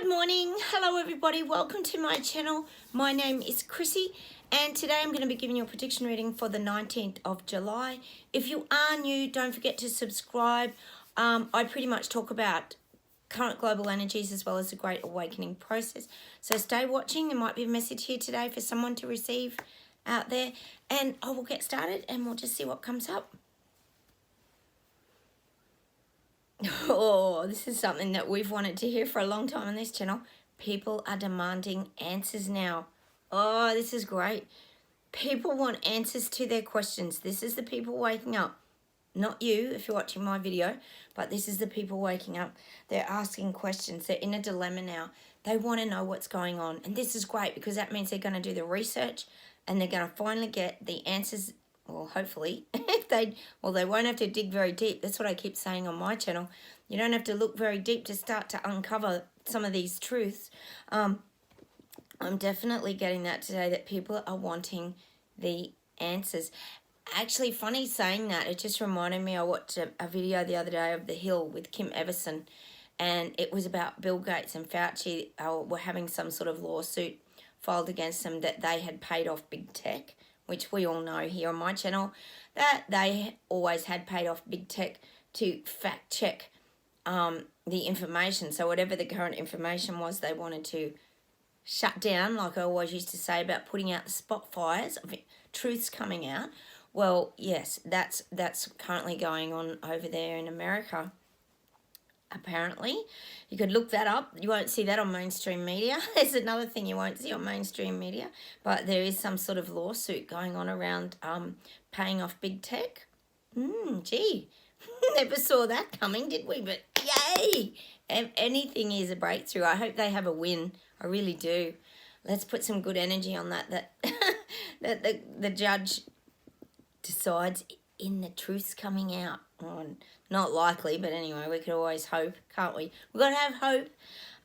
Good morning. Hello everybody. Welcome to my channel. My name is Chrissy and today I'm going to be giving you a prediction reading for the 19th of July. If you are new, don't forget to subscribe. I pretty much talk about current global energies as well as the Great Awakening process. So stay watching. There might be a message here today for someone to receive out there. And I will get started and we'll just see what comes up. Oh, this is something that we've wanted to hear for a long time on this channel. People are demanding answers now. Oh, this is great. People want answers to their questions. This is the people waking up. Not you, if you're watching my video, but this is the people waking up. They're asking questions. They're in a dilemma now. They want to know what's going on. And this is great because that means they're going to do the research and they're going to finally get the answers. Well, hopefully, they won't have to dig very deep. That's what I keep saying on my channel. You don't have to look very deep to start to uncover some of these truths. I'm definitely getting that today, that people are wanting the answers. Actually, funny saying that, it just reminded me, I watched a video the other day of The Hill with Kim Everson, and it was about Bill Gates and Fauci were having some sort of lawsuit filed against them that they had paid off big tech, which we all know here on my channel, that they always had paid off big tech to fact check the information. So whatever the current information was, they wanted to shut down, like I always used to say about putting out the spot fires of truths coming out. Well, yes, that's currently going on over there in America. Apparently, you could look that up. You won't see that on mainstream media. There's another thing you won't see on mainstream media, but there is some sort of lawsuit going on around paying off big tech. Gee, never saw that coming, did we? But yay! Anything is a breakthrough. I hope they have a win. I really do. Let's put some good energy on that. That the judge decides in the truth's coming out. Oh, not likely, but anyway, we could always hope, can't we? We've got to have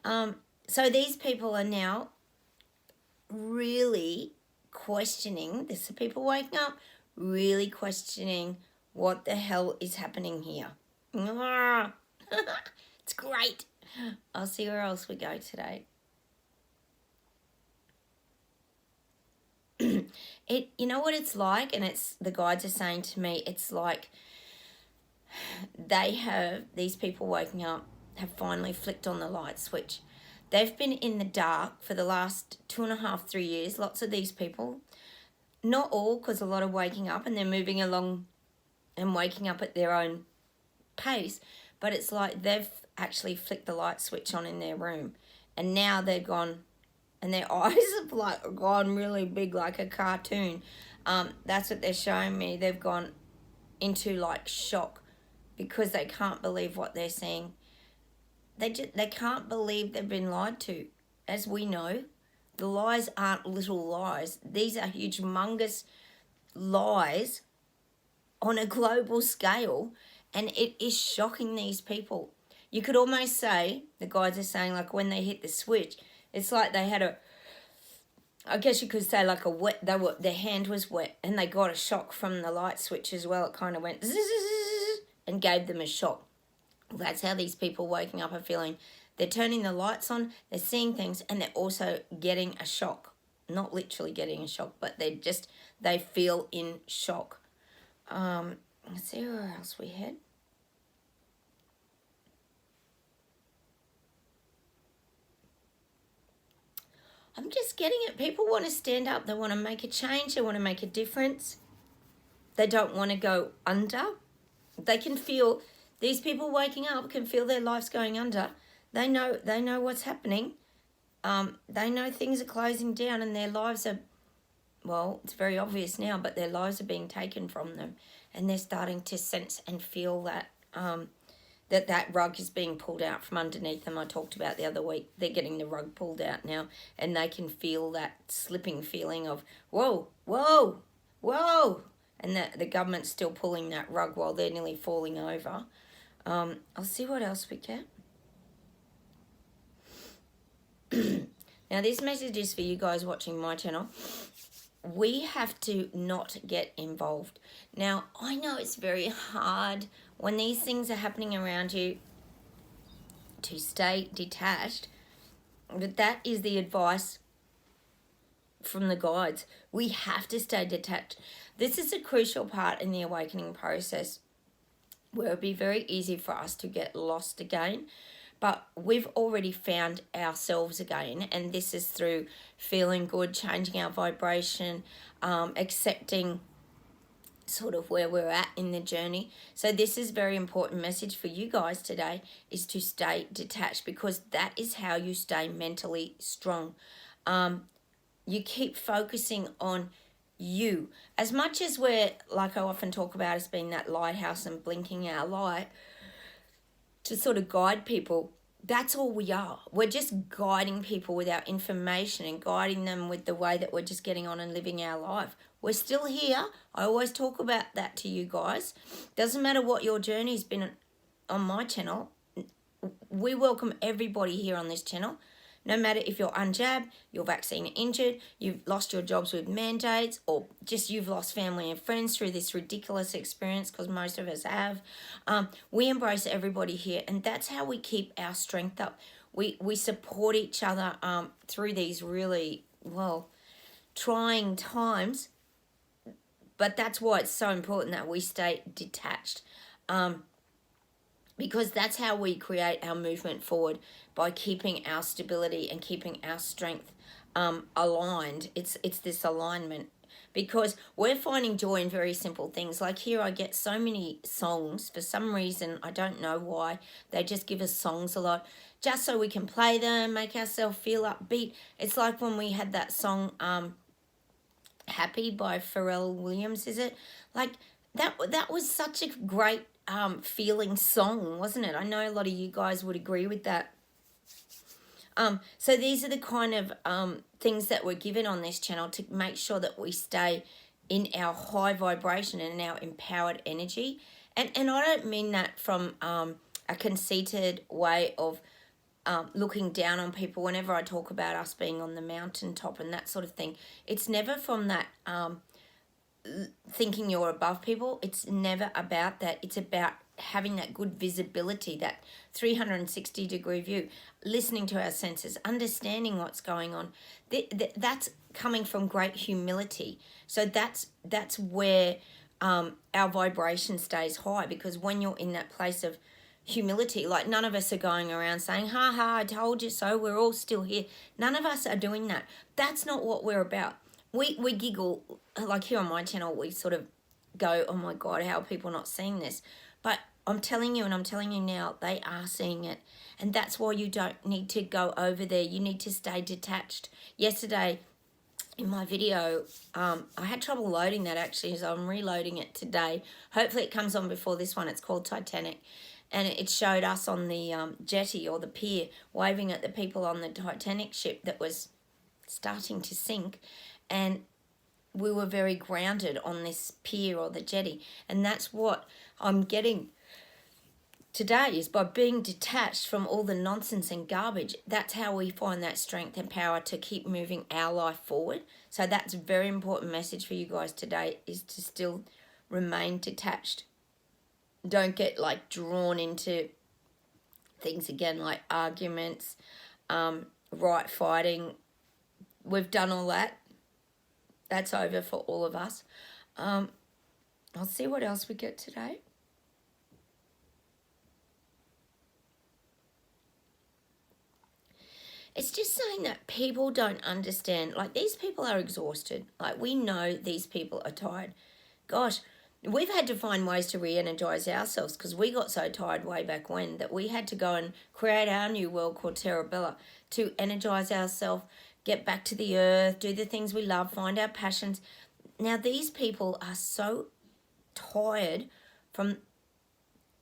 hope. So these people are now really questioning, this is the people waking up, really questioning what the hell is happening here. It's great. I'll see where else we go today. You know what it's like, and it's the guides are saying to me, it's like these people waking up have finally flicked on the light switch. They've been in the dark for the last 2.5, 3 years, lots of these people. Not all, because a lot are waking up and they're moving along and waking up at their own pace, but it's like they've actually flicked the light switch on in their room, and now they're gone. And their eyes have like gone really big, like a cartoon. That's what they're showing me. They've gone into like shock because they can't believe what they're seeing. They can't believe they've been lied to. As we know, the lies aren't little lies. These are huge, humongous lies on a global scale, and it is shocking these people. You could almost say, the guides are saying, like when they hit the switch, it's like they had I guess you could say like their hand was wet and they got a shock from the light switch as well. It kind of went zzz, and gave them a shock. Well, that's how these people waking up are feeling. They're turning the lights on, they're seeing things, and they're also getting a shock. Not literally getting a shock, but they feel in shock. Let's see where else we head. I'm just getting it. People want to stand up. They want to make a change. They want to make a difference. They don't want to go under. They can feel, these people waking up can feel their life's going under. They know what's happening. They know things are closing down and their lives are, well, it's very obvious now, but their lives are being taken from them. And they're starting to sense and feel that that rug is being pulled out from underneath them. I talked about the other week. They're getting the rug pulled out now, and they can feel that slipping feeling of, whoa, whoa, whoa. And the government's still pulling that rug while they're nearly falling over. I'll see what else we get. Now, this message is for you guys watching my channel. We have to not get involved. Now, I know it's very hard when these things are happening around you to stay detached But that is the advice from the guides. We have to stay detached. This is a crucial part in the awakening process where it'd be very easy for us to get lost again. But we've already found ourselves again, and this is through feeling good, changing our vibration, accepting sort of where we're at in the journey. So this is very important message for you guys today, is to stay detached, because that is how you stay mentally strong. You keep focusing on you. As much as we're, like I often talk about, as being that lighthouse and blinking our light to sort of guide people, that's all we are. We're just guiding people with our information and guiding them with the way that we're just getting on and living our life. We're still here. I always talk about that to you guys. Doesn't matter what your journey's been on my channel. We welcome everybody here on this channel. No matter if you're unjabbed, you're vaccine injured, you've lost your jobs with mandates, or just you've lost family and friends through this ridiculous experience, because most of us have. We embrace everybody here, and that's how we keep our strength up. We support each other through these really, well, trying times, but that's why it's so important that we stay detached. Because that's how we create our movement forward, by keeping our stability and keeping our strength aligned. It's this alignment, because we're finding joy in very simple things. Like here I get so many songs. For some reason, I don't know why, they just give us songs a lot, just so we can play them, make ourselves feel upbeat. It's like when we had that song Happy by Pharrell Williams, is it? Like that was such a great feeling song, wasn't it? I know a lot of you guys would agree with that. So these are the kind of things that we're given on this channel to make sure that we stay in our high vibration and in our empowered energy. And I don't mean that from a conceited way of looking down on people. Whenever I talk about us being on the mountaintop and that sort of thing, it's never from that thinking you're above people. It's never about that. It's about having that good visibility, that 360-degree view, listening to our senses, understanding what's going on. That's coming from great humility. So that's where our vibration stays high, because when you're in that place of humility, like none of us are going around saying, ha ha, I told you so, we're all still here. None of us are doing that. That's not what we're about. We giggle, like here on my channel, we sort of go, oh my God, how are people not seeing this? But I'm telling you, and I'm telling you now, they are seeing it. And that's why you don't need to go over there. You need to stay detached. Yesterday, in my video, I had trouble loading that actually, so I'm reloading it today. Hopefully it comes on before this one. It's called Titanic. And it showed us on the jetty or the pier, waving at the people on the Titanic ship that was starting to sink. And we were very grounded on this pier or the jetty. And that's what I'm getting today, is by being detached from all the nonsense and garbage. That's how we find that strength and power to keep moving our life forward. So that's a very important message for you guys today, is to still remain detached. Don't get like drawn into things again, like arguments, right fighting. We've done all that. That's over for all of us. I'll see what else we get today. It's just saying that people don't understand. Like, these people are exhausted. Like, we know these people are tired. Gosh, we've had to find ways to re-energize ourselves, because we got so tired way back when that we had to go and create our new world called Terra Bella to energize ourselves, get back to the earth, do the things we love, find our passions. Now, these people are so tired from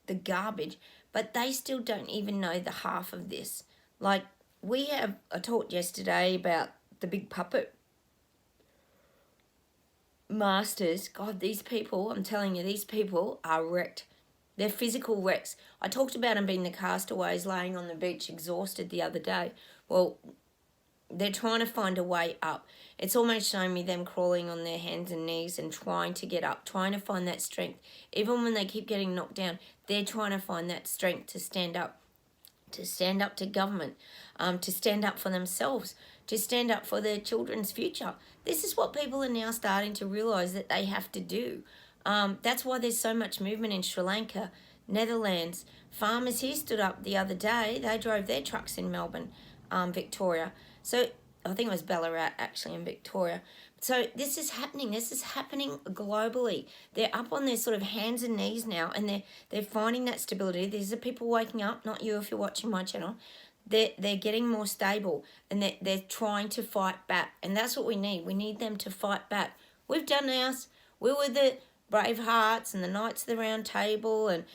the garbage, but they still don't even know the half of this. Like, I talked yesterday about the big puppet masters. God, these people, I'm telling you, these people are wrecked. They're physical wrecks. I talked about them being the castaways laying on the beach exhausted the other day. Well, they're trying to find a way up. It's almost showing me them crawling on their hands and knees and trying to get up, trying to find that strength. Even when they keep getting knocked down, they're trying to find that strength to stand up. to stand up to government, to stand up for themselves, to stand up for their children's future. This is what people are now starting to realise that they have to do. That's why there's so much movement in Sri Lanka, Netherlands. Farmers here stood up the other day. They drove their trucks in Melbourne, Victoria. So I think it was Ballarat actually in Victoria. So this is happening. This is happening globally. They're up on their sort of hands and knees now, and they're finding that stability. These are people waking up, not you if you're watching my channel. They're getting more stable, and they're trying to fight back. And that's what we need. We need them to fight back. We've done ours. We were the Brave Hearts and the Knights of the Round Table and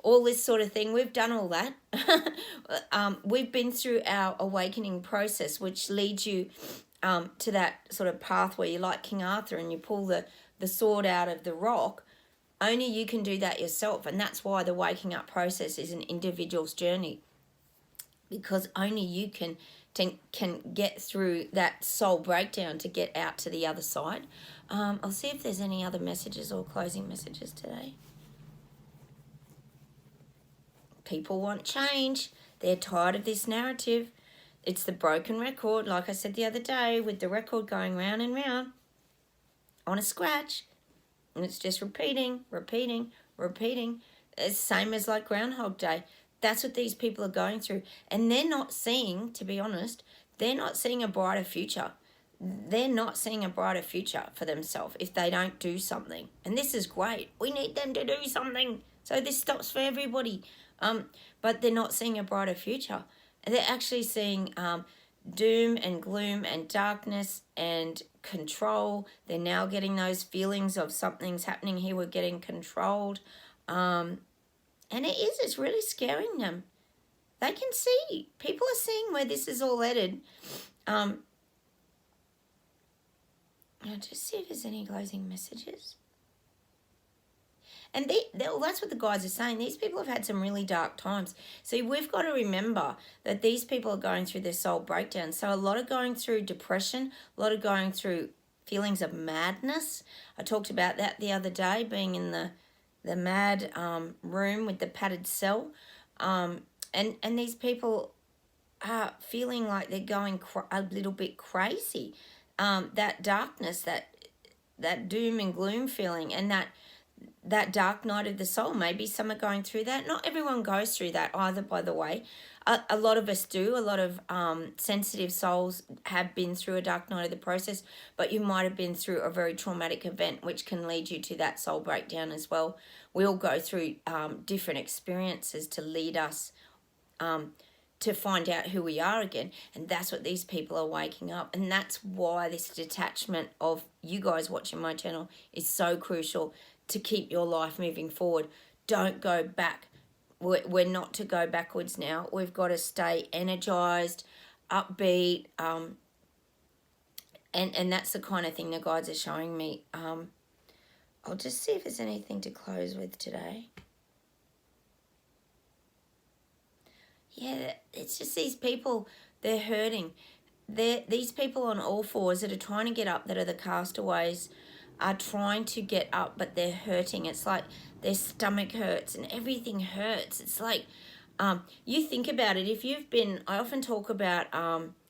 all this sort of thing. We've done all that. We've been through our awakening process, which leads you to that sort of path where you're like King Arthur and you pull the sword out of the rock. Only you can do that yourself. And that's why the waking up process is an individual's journey, because only you can get through that soul breakdown to get out to the other side. I'll see if there's any other messages or closing messages today. People want change. They're tired of this narrative. It's the broken record, like I said the other day, with the record going round and round on a scratch. And it's just repeating. It's the same as like Groundhog Day. That's what these people are going through. And they're not seeing, to be honest, they're not seeing a brighter future. They're not seeing a brighter future for themselves if they don't do something. And this is great. We need them to do something. So this stops for everybody. But they're not seeing a brighter future. And they're actually seeing doom and gloom and darkness and control. They're now getting those feelings of something's happening here. We're getting controlled. And it's really scaring them. They can see. People are seeing where this is all headed. I'll just see if there's any closing messages. And that's what the guys are saying. These people have had some really dark times. See, we've got to remember that these people are going through their soul breakdown. So a lot are going through depression, a lot are going through feelings of madness. I talked about that the other day, being in the mad room with the padded cell. And these people are feeling like they're going a little bit crazy. That darkness, that doom and gloom feeling, and that dark night of the soul. Maybe some are going through that. Not everyone goes through that either, by the way. A lot of us do. A lot of sensitive souls have been through a dark night of the process, but you might have been through a very traumatic event, which can lead you to that soul breakdown as well. We all go through different experiences to lead us to find out who we are again. And that's what these people are waking up. And that's why this detachment of you guys watching my channel is so crucial to keep your life moving forward. Don't go back. We're not to go backwards now. We've got to stay energized, upbeat, and that's the kind of thing the guides are showing me. I'll just see if there's anything to close with today. Yeah, it's just these people, they're hurting. These people on all fours that are trying to get up, that are the castaways, are trying to get up, but they're hurting. It's like their stomach hurts and everything hurts. It's like, you think about it. If you've been, I often talk about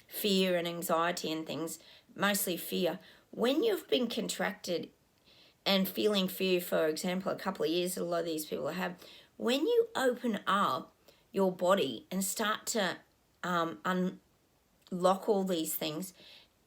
fear and anxiety and things, mostly fear. When you've been contracted and feeling fear, for example, a couple of years that a lot of these people have, when you open up your body and start to unlock all these things,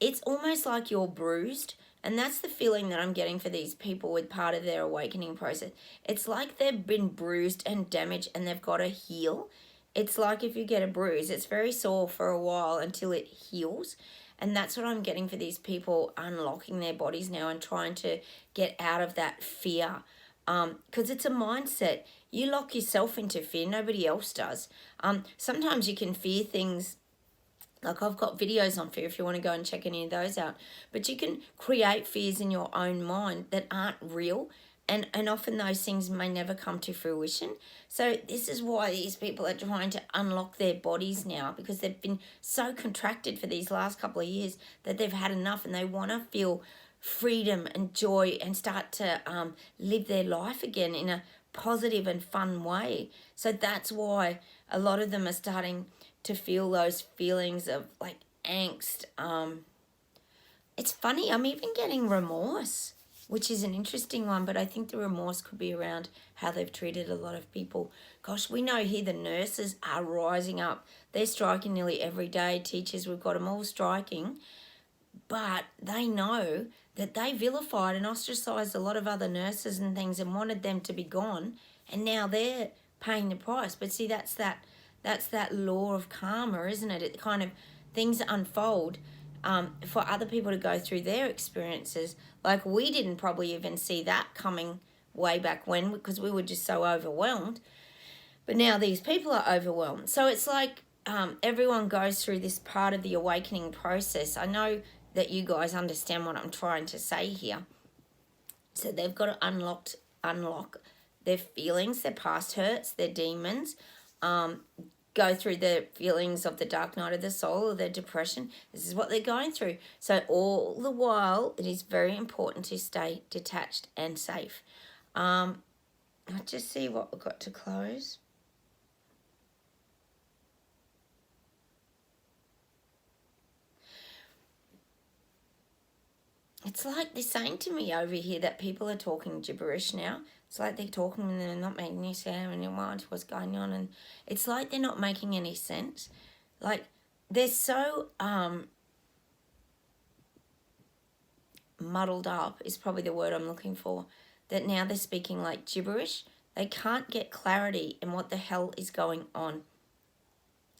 it's almost like you're bruised. And that's the feeling that I'm getting for these people with part of their awakening process. It's like they've been bruised and damaged and they've got to heal. It's like if you get a bruise, it's very sore for a while until it heals. And that's what I'm getting for these people unlocking their bodies now and trying to get out of that fear. Because it's a mindset. You lock yourself into fear. Nobody else does. Sometimes you can fear things. Like I've got videos on fear if you want to go and check any of those out. But you can create fears in your own mind that aren't real. And often those things may never come to fruition. So this is why these people are trying to unlock their bodies now, because they've been so contracted for these last couple of years that they've had enough and they want to feel freedom and joy and start to live their life again in a positive and fun way. So that's why a lot of them are starting to feel those feelings of like angst. It's funny, I'm even getting remorse, which is an interesting one, but I think the remorse could be around how they've treated a lot of people. Gosh, we know here the nurses are rising up. They're striking nearly every day. Teachers, we've got them all striking. But they know that they vilified and ostracized a lot of other nurses and things and wanted them to be gone. And now they're paying the price. But see, that's that law of karma, isn't it? It kind of, things unfold for other people to go through their experiences. Like, we didn't probably even see that coming way back when, because we were just so overwhelmed. But now these people are overwhelmed. So it's like everyone goes through this part of the awakening process. I know that you guys understand what I'm trying to say here. So they've got to unlock their feelings, their past hurts, their demons, go through the feelings of the dark night of the soul or their depression. This is what they're going through. So all the while, it is very important to stay detached and safe. I'll just see what we've got to close. It's like they're saying to me over here that people are talking gibberish now. It's like they're talking and they're not making any sound and you wonder what's going on. And it's like they're not making any sense. Like, they're so muddled up is probably the word I'm looking for, that now they're speaking like gibberish. They can't get clarity in what the hell is going on.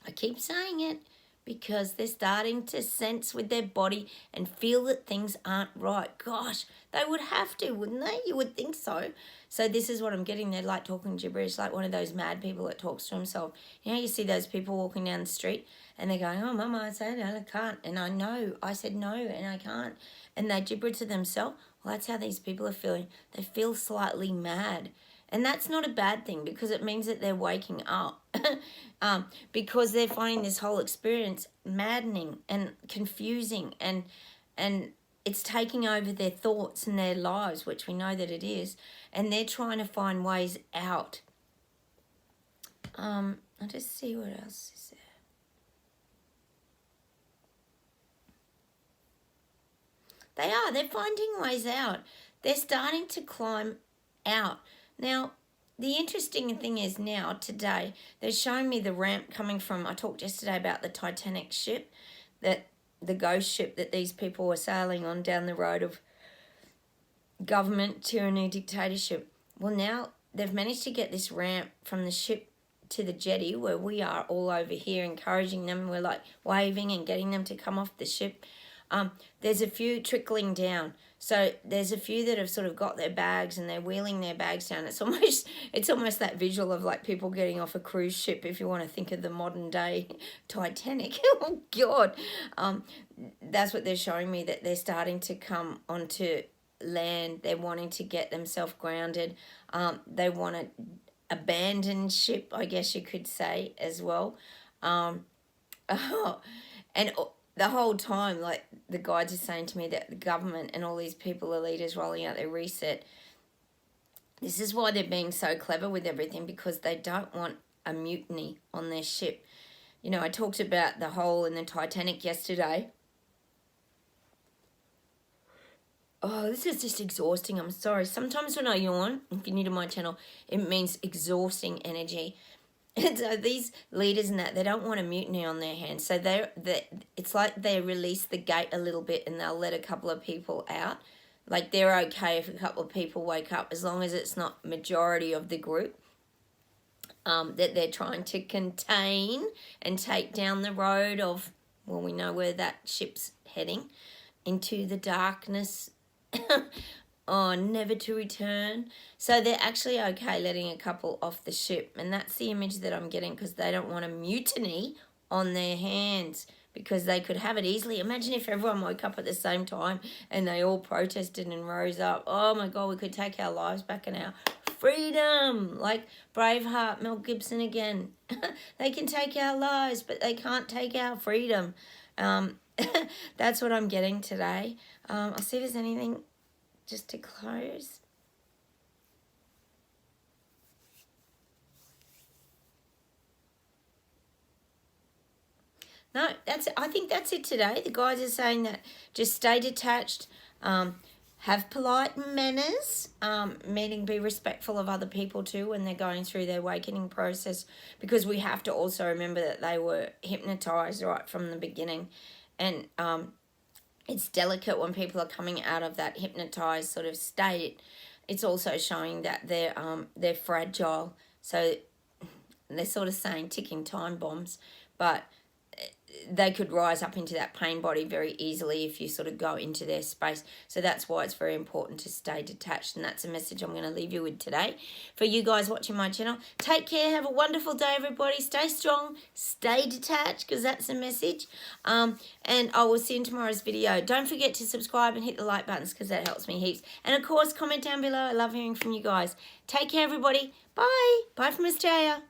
I keep saying it because they're starting to sense with their body and feel that things aren't right. Gosh, they would have to, wouldn't they? You would think so. So this is what I'm getting. They're like talking gibberish, like one of those mad people that talks to himself. You know, you see those people walking down the street and they're going, oh, Mama, I said I can't. And I know, I said no and I can't. And they gibber to themselves. Well, that's how these people are feeling. They feel slightly mad. And that's not a bad thing because it means that they're waking up because they're finding this whole experience maddening and confusing and it's taking over their thoughts and their lives, which we know that it is, and they're trying to find ways out. I'll just see what else is there. They're finding ways out. They're starting to climb out. Now, the interesting thing is now, today, they're showing me the ramp coming from, I talked yesterday about the Titanic ship, that the ghost ship that these people were sailing on down the road of government, tyranny, dictatorship. Well, now they've managed to get this ramp from the ship to the jetty where we are all over here encouraging them. We're like waving and getting them to come off the ship. There's a few trickling down. So there's a few that have sort of got their bags and they're wheeling their bags down. It's almost that visual of like people getting off a cruise ship, if you want to think of the modern day Titanic. Oh God. That's what they're showing me, that they're starting to come onto land. They're wanting to get themselves grounded. They want to abandon ship, I guess you could say, as well. And the whole time, like, the guides are saying to me that the government and all these people are leaders rolling out their reset. This is why they're being so clever with everything, because they don't want a mutiny on their ship. You know, I talked about the hole in the Titanic yesterday. Oh, this is just exhausting. I'm sorry. Sometimes when I yawn, if you're new to my channel, it means exhausting energy. And so these leaders and that, they don't want a mutiny on their hands. So it's like they release the gate a little bit and they'll let a couple of people out. Like, they're okay if a couple of people wake up, as long as it's not majority of the group that they're trying to contain and take down the road of, well, we know where that ship's heading, into the darkness. Oh, never to return. So they're actually okay letting a couple off the ship. And that's the image that I'm getting, because they don't want a mutiny on their hands, because they could have it easily. Imagine if everyone woke up at the same time and they all protested and rose up. Oh my God, we could take our lives back and our freedom. Like Braveheart, Mel Gibson again. They can take our lives, but they can't take our freedom. That's what I'm getting today. I'll see if there's anything just to close. No, I think that's it today. The guys are saying that just stay detached, have polite manners, meaning be respectful of other people too when they're going through their awakening process, because we have to also remember that they were hypnotized right from the beginning, and it's delicate when people are coming out of that hypnotized sort of state. It's also showing that they're fragile, so they're sort of saying ticking time bombs, but they could rise up into that pain body very easily if you sort of go into their space. So that's why it's very important to stay detached, and that's a message I'm going to leave you with today. For you guys watching my channel, take care, have a wonderful day, everybody. Stay strong, stay detached, because that's the message. And I will see you in tomorrow's video. Don't forget to subscribe and hit the like buttons, because that helps me heaps. And of course, comment down below. I love hearing from you guys. Take care, everybody. Bye. Bye from Australia.